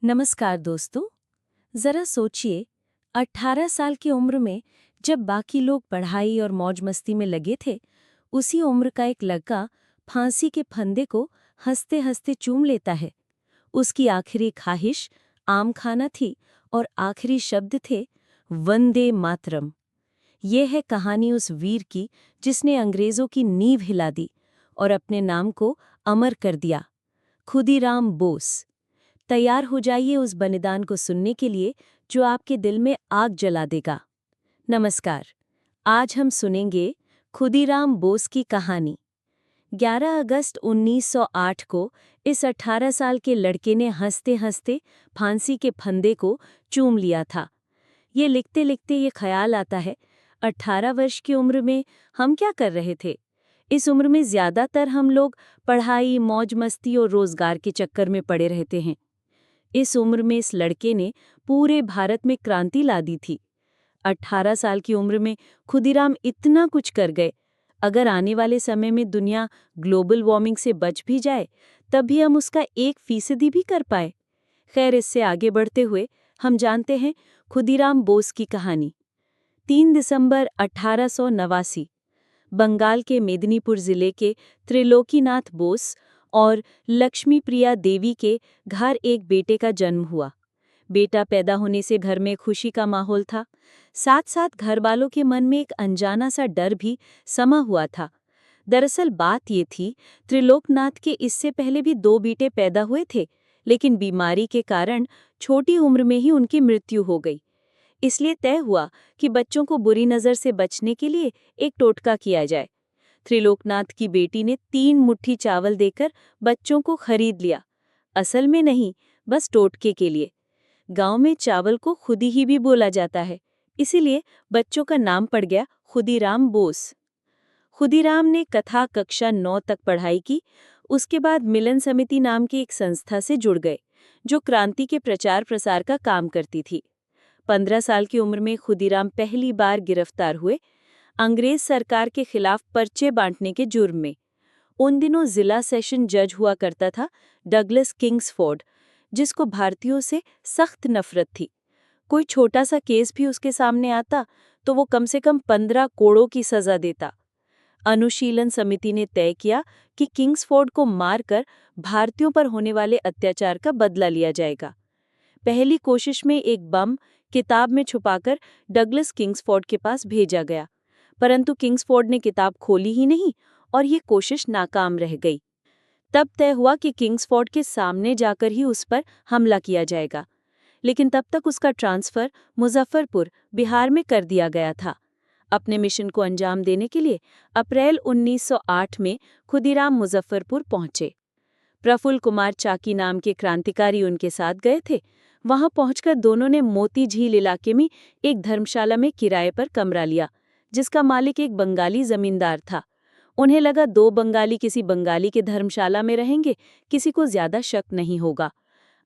नमस्कार दोस्तों। जरा सोचिए, 18 साल की उम्र में जब बाकी लोग पढ़ाई और मौज मस्ती में लगे थे, उसी उम्र का एक लड़का फांसी के फंदे को हंसते हंसते चूम लेता है। उसकी आखिरी ख्वाहिश आम खाना थी और आखिरी शब्द थे वंदे मातरम। ये है कहानी उस वीर की जिसने अंग्रेजों की नींव हिला दी और अपने नाम को अमर कर दिया, खुदीराम बोस। तैयार हो जाइए उस बलिदान को सुनने के लिए जो आपके दिल में आग जला देगा। नमस्कार। आज हम सुनेंगे खुदीराम बोस की कहानी। 11 अगस्त 1908 को इस 18 साल के लड़के ने हंसते हंसते फांसी के फंदे को चूम लिया था। ये लिखते लिखते ये ख्याल आता है, 18 वर्ष की उम्र में हम क्या कर रहे थे। इस उम्र में ज्यादातर हम लोग पढ़ाई, मौज मस्ती और रोजगार के चक्कर में पड़े रहते हैं। इस उम्र में इस लड़के ने पूरे भारत में क्रांति ला दी थी। 18 साल की उम्र में खुदीराम इतना कुछ कर गए। अगर आने वाले समय में दुनिया ग्लोबल वार्मिंग से बच भी जाए, तब भी हम उसका 1% भी कर पाए। खैर, इससे आगे बढ़ते हुए हम जानते हैं खुदीराम बोस की कहानी। 3 दिसंबर 1889 बंगाल के मेदिनीपुर जिले के त्रिलोकीनाथ बोस और लक्ष्मी प्रिया देवी के घर एक बेटे का जन्म हुआ। बेटा पैदा होने से घर में खुशी का माहौल था। साथ साथ घर वालों के मन में एक अनजाना सा डर भी समा हुआ था। दरअसल बात ये थी, त्रिलोकनाथ के इससे पहले भी 2 बेटे पैदा हुए थे, लेकिन बीमारी के कारण छोटी उम्र में ही उनकी मृत्यु हो गई। इसलिए तय हुआ कि बच्चों को बुरी नज़र से बचने के लिए एक टोटका किया जाए। त्रिलोकनाथ की बेटी ने 3 मुट्ठी चावल देकर बच्चों को खरीद लिया। असल में नहीं, बस टोटके के लिए। गांव में चावल को खुदी ही भी बोला जाता है, इसीलिए बच्चों का नाम पड़ गया खुदीराम बोस। खुदीराम ने कथा कक्षा 9 तक पढ़ाई की। उसके बाद मिलन समिति नाम की एक संस्था से जुड़ गए, जो क्रांति के प्रचार प्रसार का काम करती थी। 15 साल की उम्र में खुदीराम पहली बार गिरफ्तार हुए, अंग्रेज सरकार के खिलाफ पर्चे बांटने के जुर्म में। उन दिनों जिला सेशन जज हुआ करता था डगलस किंग्सफोर्ड, जिसको भारतीयों से सख्त नफरत थी। कोई छोटा सा केस भी उसके सामने आता तो वो कम से कम 15 कोड़ों की सजा देता। अनुशीलन समिति ने तय किया कि किंग्सफोर्ड को मारकर भारतीयों पर होने वाले अत्याचार का बदला लिया जाएगा। पहली कोशिश में एक बम किताब में छुपाकर डगलस किंग्सफोर्ड के पास भेजा गया, परंतु किंग्सफोर्ड ने किताब खोली ही नहीं और ये कोशिश नाकाम रह गई। तब तय हुआ कि किंग्सफोर्ड के सामने जाकर ही उस पर हमला किया जाएगा, लेकिन तब तक उसका ट्रांसफर मुजफ्फरपुर, बिहार में कर दिया गया था। अपने मिशन को अंजाम देने के लिए अप्रैल 1908 में खुदीराम मुजफ्फरपुर पहुंचे। प्रफुल्ल कुमार चाकी नाम के क्रांतिकारी उनके साथ गए थे। वहां पहुंचकर दोनों ने मोती झील इलाके में एक धर्मशाला में किराए पर कमरा लिया, जिसका मालिक एक बंगाली जमींदार था। उन्हें लगा 2 बंगाली किसी बंगाली के धर्मशाला में रहेंगे, किसी को ज्यादा शक नहीं होगा।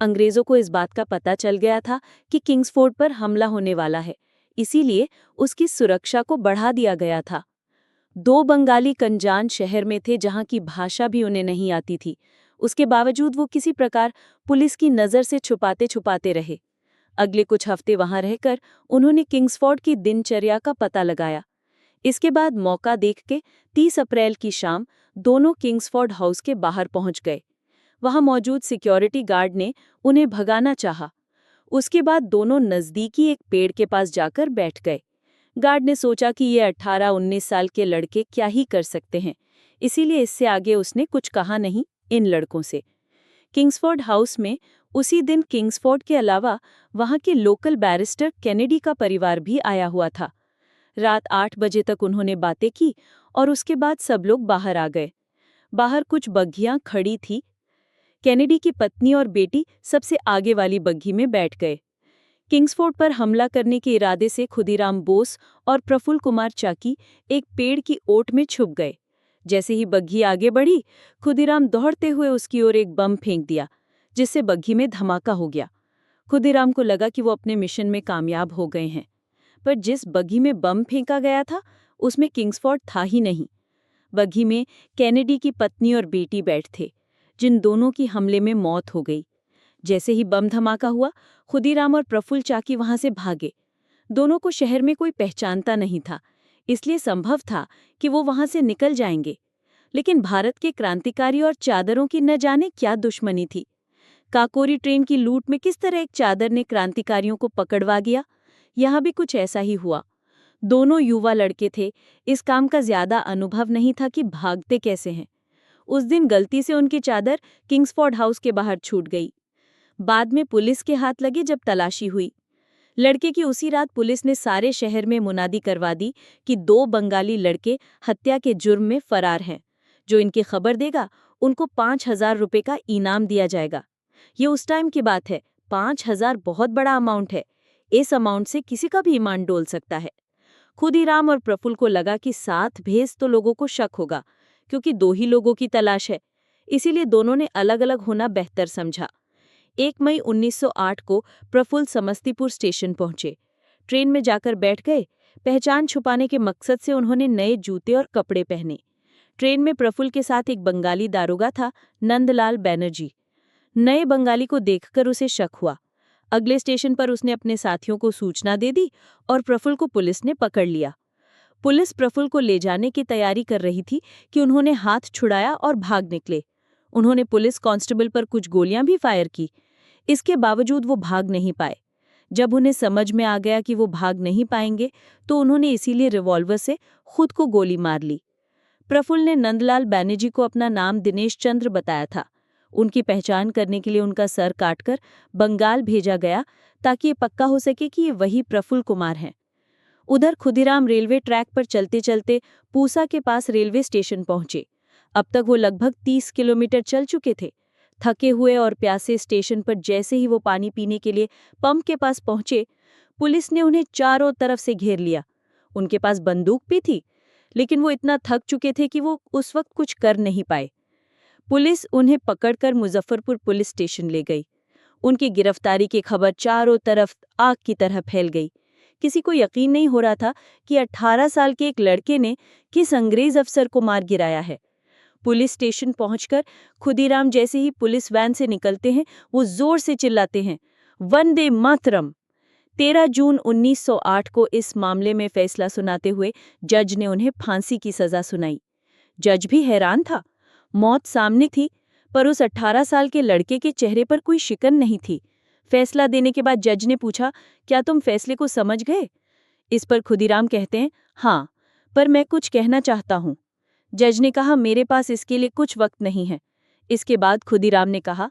अंग्रेजों को इस बात का पता चल गया था कि किंग्सफोर्ड पर हमला होने वाला है, इसीलिए उसकी सुरक्षा को बढ़ा दिया गया था। 2 बंगाली कन्जान शहर में थे, जहां की भाषा भी उन्हें नहीं आती थी। उसके बावजूद वो किसी प्रकार पुलिस की नज़र से छुपाते छुपाते रहे। अगले कुछ हफ्ते वहां रहकर उन्होंने किंग्सफोर्ड की दिनचर्या का पता लगाया। इसके बाद मौका देख के 30 अप्रैल की शाम दोनों किंग्सफोर्ड हाउस के बाहर पहुंच गए। वहां मौजूद सिक्योरिटी गार्ड ने उन्हें भगाना चाहा। उसके बाद दोनों नज़दीकी एक पेड़ के पास जाकर बैठ गए। गार्ड ने सोचा कि ये 18-19 साल के लड़के क्या ही कर सकते हैं, इसीलिए इससे आगे उसने कुछ कहा नहीं इन लड़कों से। किंग्सफोर्ड हाउस में उसी दिन किंग्सफोर्ड के अलावा वहां के लोकल बैरिस्टर कैनेडी का परिवार भी आया हुआ था। रात 8 बजे तक उन्होंने बातें की और उसके बाद सब लोग बाहर आ गए। बाहर कुछ बग्घियां खड़ी थी। कैनेडी की पत्नी और बेटी सबसे आगे वाली बग्घी में बैठ गए। किंग्सफोर्ड पर हमला करने के इरादे से खुदीराम बोस और प्रफुल्ल कुमार चाकी एक पेड़ की ओट में छुप गए। जैसे ही बग्घी आगे बढ़ी, खुदीराम दौड़ते हुए उसकी ओर एक बम फेंक दिया, जिससे बग्घी में धमाका हो गया। खुदीराम को लगा कि वो अपने मिशन में कामयाब हो गए हैं, पर जिस बग्घी में बम फेंका गया था उसमें किंग्सफोर्ड था ही नहीं। बग्घी में कैनेडी की पत्नी और बेटी बैठ थे, जिन दोनों की हमले में मौत हो गई। जैसे ही बम धमाका हुआ, खुदीराम और प्रफुल्ल चाकी वहां से भागे। दोनों को शहर में कोई पहचानता नहीं था, इसलिए संभव था कि वो वहां से निकल जाएंगे। लेकिन भारत के क्रांतिकारी और चादरों की न जाने क्या दुश्मनी थी। काकोरी ट्रेन की लूट में किस तरह एक चादर ने क्रांतिकारियों को पकड़वा गया, यहाँ भी कुछ ऐसा ही हुआ। दोनों युवा लड़के थे, इस काम का ज्यादा अनुभव नहीं था कि भागते कैसे हैं। उस दिन गलती से उनकी चादर किंग्सफोर्ड हाउस के बाहर छूट गई। बाद में पुलिस के हाथ लगे जब तलाशी हुई। लड़के की उसी रात पुलिस ने सारे शहर में मुनादी करवा दी कि 2 बंगाली लड़के हत्या के जुर्म में फरार हैं। जो इनकी खबर देगा उनको 5,000 रुपये का इनाम दिया जाएगा। ये उस टाइम की बात है, 5,000 बहुत बड़ा अमाउंट है। इस अमाउंट से किसी का भी ईमान डोल सकता है। खुदीराम और प्रफुल्ल को लगा कि साथ भेज तो लोगों को शक होगा, क्योंकि 2 ही लोगों की तलाश है। इसीलिए दोनों ने अलग अलग होना बेहतर समझा। 1 मई 1908 को प्रफुल्ल समस्तीपुर स्टेशन पहुंचे। ट्रेन में जाकर बैठ गए। पहचान छुपाने के मकसद से उन्होंने नए जूते और कपड़े पहने। ट्रेन में प्रफुल्ल के साथ एक बंगाली दारोगा था, नंदलाल बैनर्जी। नए बंगाली को देखकर उसे शक हुआ। अगले स्टेशन पर उसने अपने साथियों को सूचना दे दी और प्रफुल्ल को पुलिस ने पकड़ लिया। पुलिस प्रफुल्ल को ले जाने की तैयारी कर रही थी कि उन्होंने हाथ छुड़ाया और भाग निकले। उन्होंने पुलिस कांस्टेबल पर कुछ गोलियां भी फायर की। इसके बावजूद वो भाग नहीं पाए। जब उन्हें समझ में आ गया कि वो भाग नहीं पाएंगे, तो उन्होंने इसीलिए रिवॉल्वर से खुद को गोली मार ली। प्रफुल्ल ने नंदलाल बैनर्जी को अपना नाम दिनेश चंद्र बताया था। उनकी पहचान करने के लिए उनका सर काटकर बंगाल भेजा गया, ताकि ये पक्का हो सके कि ये वही प्रफुल्ल कुमार हैं। उधर खुदीराम रेलवे ट्रैक पर चलते चलते पूसा के पास रेलवे स्टेशन पहुंचे। अब तक वो लगभग 30 किलोमीटर चल चुके थे। थके हुए और प्यासे स्टेशन पर जैसे ही वो पानी पीने के लिए पंप के पास पहुंचे, पुलिस ने उन्हें चारों तरफ से घेर लिया। उनके पास बंदूक भी थी, लेकिन वो इतना थक चुके थे कि वो उस वक्त कुछ कर नहीं पाए। पुलिस उन्हें पकड़कर मुजफ्फरपुर पुलिस स्टेशन ले गई। उनकी गिरफ्तारी की खबर चारों तरफ आग की तरह फैल गई। किसी को यकीन नहीं हो रहा था कि 18 साल के एक लड़के ने किस अंग्रेज अफसर को मार गिराया है। पुलिस स्टेशन पहुंचकर खुदीराम जैसे ही पुलिस वैन से निकलते हैं, वो जोर से चिल्लाते हैं, वंदे मातरम। 13 जून 1908 को इस मामले में फैसला सुनाते हुए जज ने उन्हें फांसी की सजा सुनाई। जज भी हैरान था। मौत सामने थी, पर उस 18 साल के लड़के के चेहरे पर कोई शिकन नहीं थी। फैसला देने के बाद जज ने पूछा, क्या तुम फैसले को समझ गए? इस पर खुदीराम कहते हैं, हाँ, पर मैं कुछ कहना चाहता हूँ। जज ने कहा, मेरे पास इसके लिए कुछ वक्त नहीं है। इसके बाद खुदीराम ने कहा,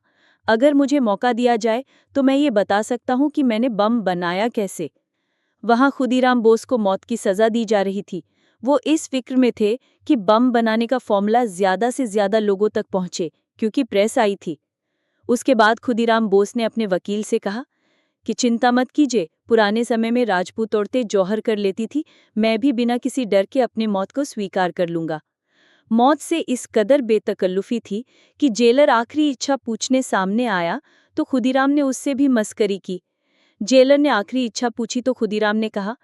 अगर मुझे मौका दिया जाए तो मैं ये बता सकता हूँ कि मैंने बम बनाया कैसे। वहां खुदीराम बोस को मौत की सजा दी जा रही थी। वो इस फिक्र में थे कि बम बनाने का फॉर्मूला ज्यादा से ज्यादा लोगों तक पहुंचे, क्योंकि प्रेस आई थी। उसके बाद खुदीराम बोस ने अपने वकील से कहा कि चिंता मत कीजिए, पुराने समय में राजपूत औरतें जौहर कर लेती थी, मैं भी बिना किसी डर के अपनी मौत को स्वीकार कर लूंगा। मौत से इस कदर बेतकल्लुफी थी कि जेलर आखिरी इच्छा पूछने सामने आया तो खुदीराम ने उससे भी मस्करी की। जेलर ने आखिरी इच्छा पूछी तो खुदीराम ने कहा,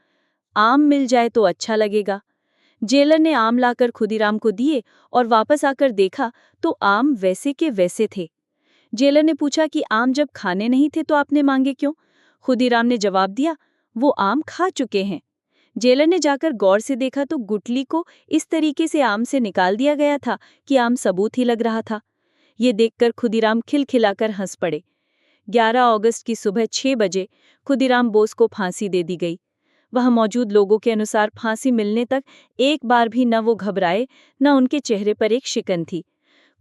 आम मिल जाए तो अच्छा लगेगा। जेलर ने आम लाकर खुदीराम को दिए और वापस आकर देखा तो आम वैसे के वैसे थे। जेलर ने पूछा कि आम जब खाने नहीं थे तो आपने मांगे क्यों? खुदीराम ने जवाब दिया, वो आम खा चुके हैं। जेलर ने जाकर गौर से देखा तो गुठली को इस तरीके से आम से निकाल दिया गया था कि आम सबूत ही लग रहा था। ये देखकर खुदीराम खिलखिलाकर हंस पड़े। 11 अगस्त की सुबह 6 बजे खुदीराम बोस को फांसी दे दी गई। वहां मौजूद लोगों के अनुसार फांसी मिलने तक एक बार भी न वो घबराए, न उनके चेहरे पर एक शिकन थी।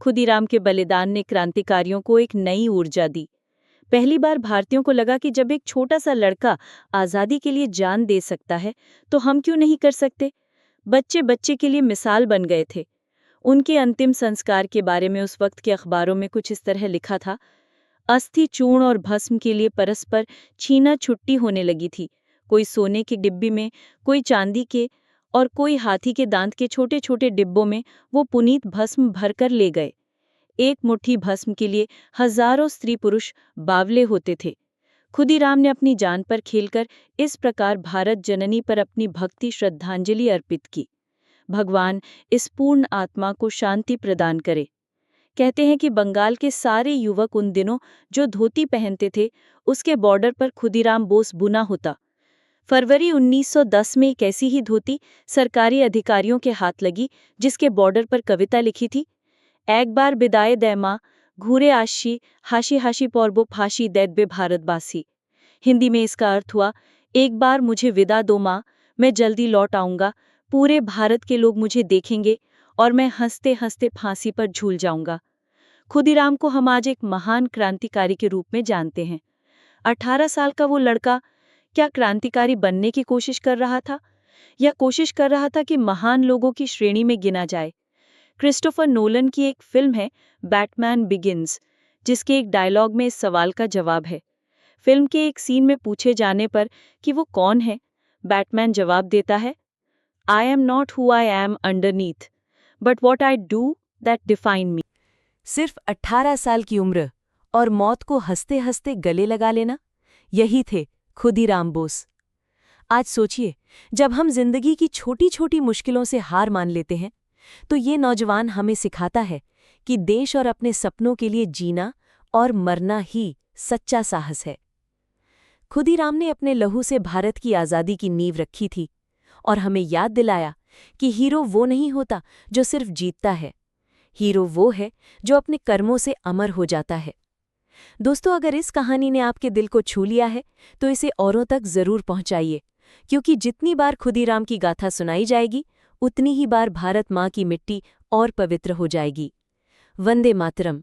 खुदीराम के बलिदान ने क्रांतिकारियों को एक नई ऊर्जा दी। पहली बार भारतीयों को लगा कि जब एक छोटा सा लड़का आज़ादी के लिए जान दे सकता है, तो हम क्यों नहीं कर सकते? बच्चे बच्चे के लिए मिसाल बन गए थे। उनके अंतिम संस्कार के बारे में उस वक्त के अखबारों में कुछ इस तरह लिखा था, अस्थि चूर्ण और भस्म के लिए परस्पर छीना छुट्टी होने लगी थी। कोई सोने की डिब्बी में, कोई चांदी के और कोई हाथी के दांत के छोटे छोटे डिब्बों में वो पुनीत भस्म भरकर ले गए। एक मुट्ठी भस्म के लिए हजारों स्त्री पुरुष बावले होते थे। खुदीराम ने अपनी जान पर खेलकर इस प्रकार भारत जननी पर अपनी भक्ति श्रद्धांजलि अर्पित की। भगवान इस पूर्ण आत्मा को शांति प्रदान करे। कहते हैं कि बंगाल के सारे युवक उन दिनों जो धोती पहनते थे, उसके बॉर्डर पर खुदीराम बोस बुना होता। फरवरी 1910 में एक ऐसी ही धोती सरकारी अधिकारियों के हाथ लगी, जिसके बॉर्डर पर कविता लिखी थी, एक बार बिदाए दे माँ, घूरे आशी, हाशी हाशी पौरबो फाशी दैदबे भारतबासी। हिंदी में इसका अर्थ हुआ, एक बार मुझे विदा दो माँ, मैं जल्दी लौट आऊंगा, पूरे भारत के लोग मुझे देखेंगे और मैं हंसते हंसते फांसी पर झूल जाऊंगा। खुदीराम को हम आज एक महान क्रांतिकारी के रूप में जानते हैं। 18 साल का वो लड़का क्या क्रांतिकारी बनने की कोशिश कर रहा था, या कोशिश कर रहा था कि महान लोगों की श्रेणी में गिना जाए? क्रिस्टोफर नोलन की एक फिल्म है बैटमैन बिगिंस, जिसके एक डायलॉग में इस सवाल का जवाब है। फिल्म के एक सीन में पूछे जाने पर कि वो कौन है, बैटमैन जवाब देता है, I am not who I am underneath, but what I do that define मी। सिर्फ 18 साल की उम्र और मौत को हंसते हंसते गले लगा लेना, यही थे खुदीराम बोस। आज सोचिए, जब हम जिंदगी की छोटी छोटी मुश्किलों से हार मान लेते हैं, तो ये नौजवान हमें सिखाता है कि देश और अपने सपनों के लिए जीना और मरना ही सच्चा साहस है। खुदीराम ने अपने लहू से भारत की आज़ादी की नींव रखी थी और हमें याद दिलाया कि हीरो वो नहीं होता जो सिर्फ जीतता है, हीरो वो है जो अपने कर्मों से अमर हो जाता है। दोस्तों, अगर इस कहानी ने आपके दिल को छू लिया है, तो इसे औरों तक जरूर पहुंचाइए, क्योंकि जितनी बार खुदीराम की गाथा सुनाई जाएगी, उतनी ही बार भारत माँ की मिट्टी और पवित्र हो जाएगी। वंदे मातरम।